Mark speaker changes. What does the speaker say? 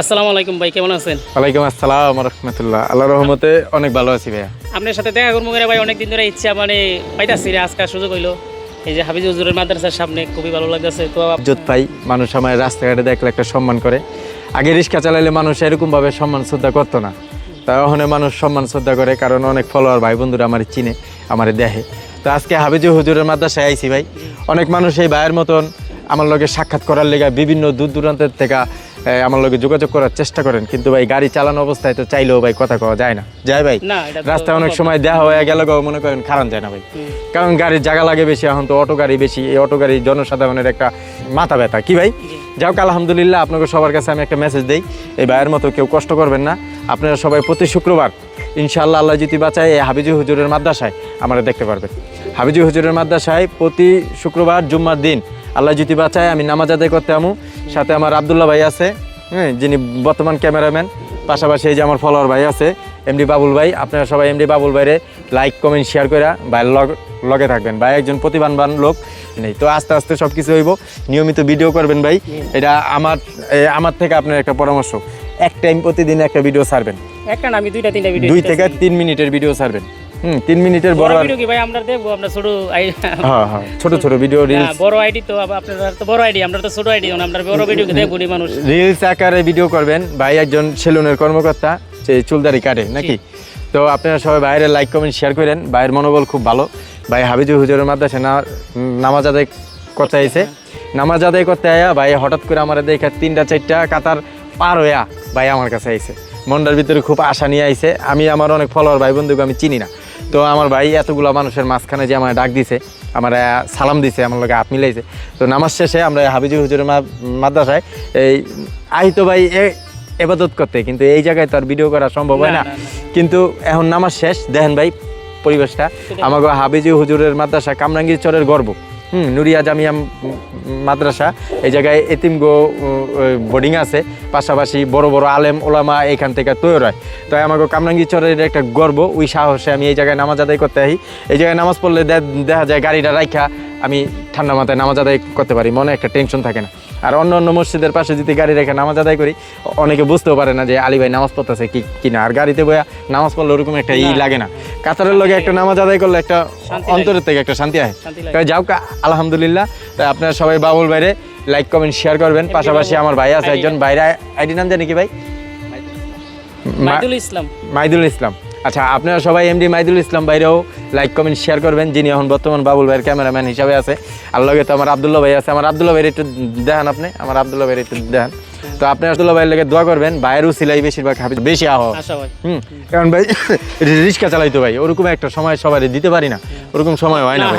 Speaker 1: আসসালামু আলাইকুম ভাই, কেমন আছেন?
Speaker 2: ওয়ালাইকুম আসসালাম ওয়া রাহমাতুল্লাহ। আল্লাহর রহমতে অনেক ভালো আছি ভাইয়া।
Speaker 1: আপনার সাথে দেখা করবো ভাই, অনেকদিন ধরে ইচ্ছা পাইতাছি রে, আজকে সুযোগ হইলো। এই যে হাফিজ হুজুরের মাদ্রাসার সামনে খুবই ভালো লাগতেছে। তো
Speaker 2: ইজ্জত পাই, মানুষ আমার রাস্তাঘাটে দেখলে একটা সম্মান করে। আগে রিক্সা চালাইলে মানুষ এরকমভাবে সম্মান শ্রদ্ধা করতো না, তা ওখানে মানুষ সম্মান শ্রদ্ধা করে, কারণ অনেক ফলোয়ার ভাই বন্ধুরা আমার চিনে, আমার দেখে। তো আজকে হাফিজ হুজুরের মাদ্রাসায় আইছি ভাই। অনেক মানুষ এই ভাইয়ের মতন আমার লগে সাক্ষাৎ করার লেগে বিভিন্ন দূর দূরান্তের থেকে আমার লগে যোগাযোগ করার চেষ্টা করেন, কিন্তু ভাই গাড়ি চালানো অবস্থায় তো চাইলেও ভাই কথা কওয়া যায় না, যায় ভাই। রাস্তায় অনেক সময় দেওয়া হয়ে গেল মনে করেন খারাপ যায় না ভাই, কারণ গাড়ির জায়গা লাগে বেশি। এখন তো অটো গাড়ি বেশি, এই অটো গাড়ি জনসাধারণের একটা মাথা ব্যথা কি ভাই। যাও আলহামদুলিল্লাহ, আপনাকে সবার কাছে আমি একটা মেসেজ দিই, এই ভাইয়ের মতো কেউ কষ্ট করবেন না। আপনারা সবাই প্রতি শুক্রবার ইনশাআল্লাহ আল্লাহ যদি বাঁচায় এই হাফিজ হুজুরের মাদ্রাসায় আমরা দেখতে পারবেন। হাফিজ হুজুরের মাদ্রাসায় প্রতি শুক্রবার জুম্মার দিন আল্লাহ যদি বাঁচায় আমি নামাজ আদায় করতে আমু। সাথে আমার আবদুল্লাহ ভাই আছে, হ্যাঁ, যিনি বর্তমান ক্যামেরাম্যান। পাশাপাশি এই যে আমার ফলোয়ার ভাই আছে এমডি বাবুল ভাই। আপনারা সবাই এমডি বাবুল ভাইরে লাইক কমেন্ট শেয়ার করে ভাইয়ের লগে থাকবেন। ভাই একজন প্রতিভাবান লোক নেই, তো আস্তে আস্তে সব কিছু হইব। নিয়মিত ভিডিও করবেন ভাই, এটা আমার থেকে আপনার একটা পরামর্শ। এক টাইম প্রতিদিন একটা ভিডিও ছাড়বেন,
Speaker 1: একটা না আমি দুইটা তিনটা ভিডিও,
Speaker 2: 2 থেকে 3 মিনিটের ভিডিও ছাড়বেন। 3 মিনিটের বড়
Speaker 1: ভিডিও কি ভাই আমরা দেখবো? আমরা ছোট
Speaker 2: হ্যাঁ ছোট ছোট ভিডিও রিলস,
Speaker 1: বড় আইডি তো আপনারা তো বড় আইডি, আমরা তো ছোট আইডি, আমরা বড় ভিডিও দেখবো নি মানুষ।
Speaker 2: রিলস আকারে ভিডিও করবেন। ভাই একজন সেলুনের কর্মকর্তা, সে চুলদারি কাটে নাকি। তো আপনারা সবাই বাইরে লাইক কমেন্ট শেয়ার করেন। ভাইয়ের মনোবল খুব ভালো। ভাই হাফিজ হুজুরের মাদ্রাসায় নামাজ আদায় করতে আইছে। নামাজ আদায় করতে আয়া ভাই হঠাৎ করে আমার দেখে 3টা-4টা কাতার পার হইয়া ভাই আমার কাছে আইছে। মনটার ভিতরে খুব আশা নিয়ে আইছে। আমি আমার অনেক ফলোয়ার ভাই বন্ধুকে আমি চিনি না, তো আমার ভাই এতগুলো মানুষের মাঝখানে যে আমার ডাক দিছে, আমার সালাম দিছে, আমার লোকে হাত মিলাইছে। তো নামাজ শেষে আমরা হাফিজ হুজুরের মাদ্রাসায় এই আহিত ভাই ইবাদত করতে, কিন্তু এই জায়গায় তো আর ভিডিও করা সম্ভব হয় না। কিন্তু এখন নামাজ শেষ, দেখেন ভাই পরিবেশটা। আমাকে হাফিজ হুজুরের মাদ্রাসা কামরাঙ্গীর চরের গর্ব, নুরিয়া জামিয়া মাদ্রাসা। এই জায়গায় এতিমগো বোর্ডিং আছে, পাশাপাশি বড় বড় আলেম ওলামা এখান থেকে তৈরি হয়। তাই আমাকে কামরাঙ্গীর চরের একটা গর্ব, ওই সাহসে আমি এই জায়গায় নামাজ আদায় করতে আসি। এই জায়গায় নামাজ পড়লে দেখা যায় গাড়িটা রাইখা আমি ঠান্ডা মাথায় নামাজ আদায় করতে পারি, মনে একটা টেনশন থাকে না। আর অন্য অন্য মসজিদের পাশে যদি গাড়ি রেখে নামাজ আদায় করি, অনেকে বুঝতেও পারে না যে আলী ভাই নামাজ পড়তেছে কিনা। আর গাড়িতে বইয়া নামাজ পড়লে ওরকম একটা লাগে না। কাতারের লগে একটা নামাজ আদায় করলে একটা অন্তরের থেকে একটা শান্তি হয়। তাই যাও আলহামদুলিল্লাহ। তাই আপনারা সবাই বাবুল ভাইরে লাইক কমেন্ট শেয়ার করবেন। পাশাপাশি আমার ভাই আছে একজন, ভাইরা আইডি নাম জানি কি ভাই? মাইদুল ইসলাম। আচ্ছা, আপনারা সবাই এমডি মাইদুল ইসলাম ভাইরাও লাইক কমেন্ট শেয়ার করবেন, যিনি এখন বর্তমান বাবুল ভাইয়ের ক্যামেরাম্যান হিসাবে আছে। আর লগে তো আমার আবদুল্লাহ ভাই আছে। আমার আবদুল্লাহ ভাইয়ের একটু দেখান, আপনি আমার আবদুল্লাহ ভাইয়ের একটু দেখান। তো আপনি আবদুল্লাহ ভাইয়ের লেগে দোয়া করবেন। ভাইয়ের উসিলাই বেশিরভাগ বেশি কারণ ভাই রিক্সা চালাইতো ভাই, ওরকম একটা সময় সবাই দিতে পারি না, ওরকম সময় হয় না ভাই।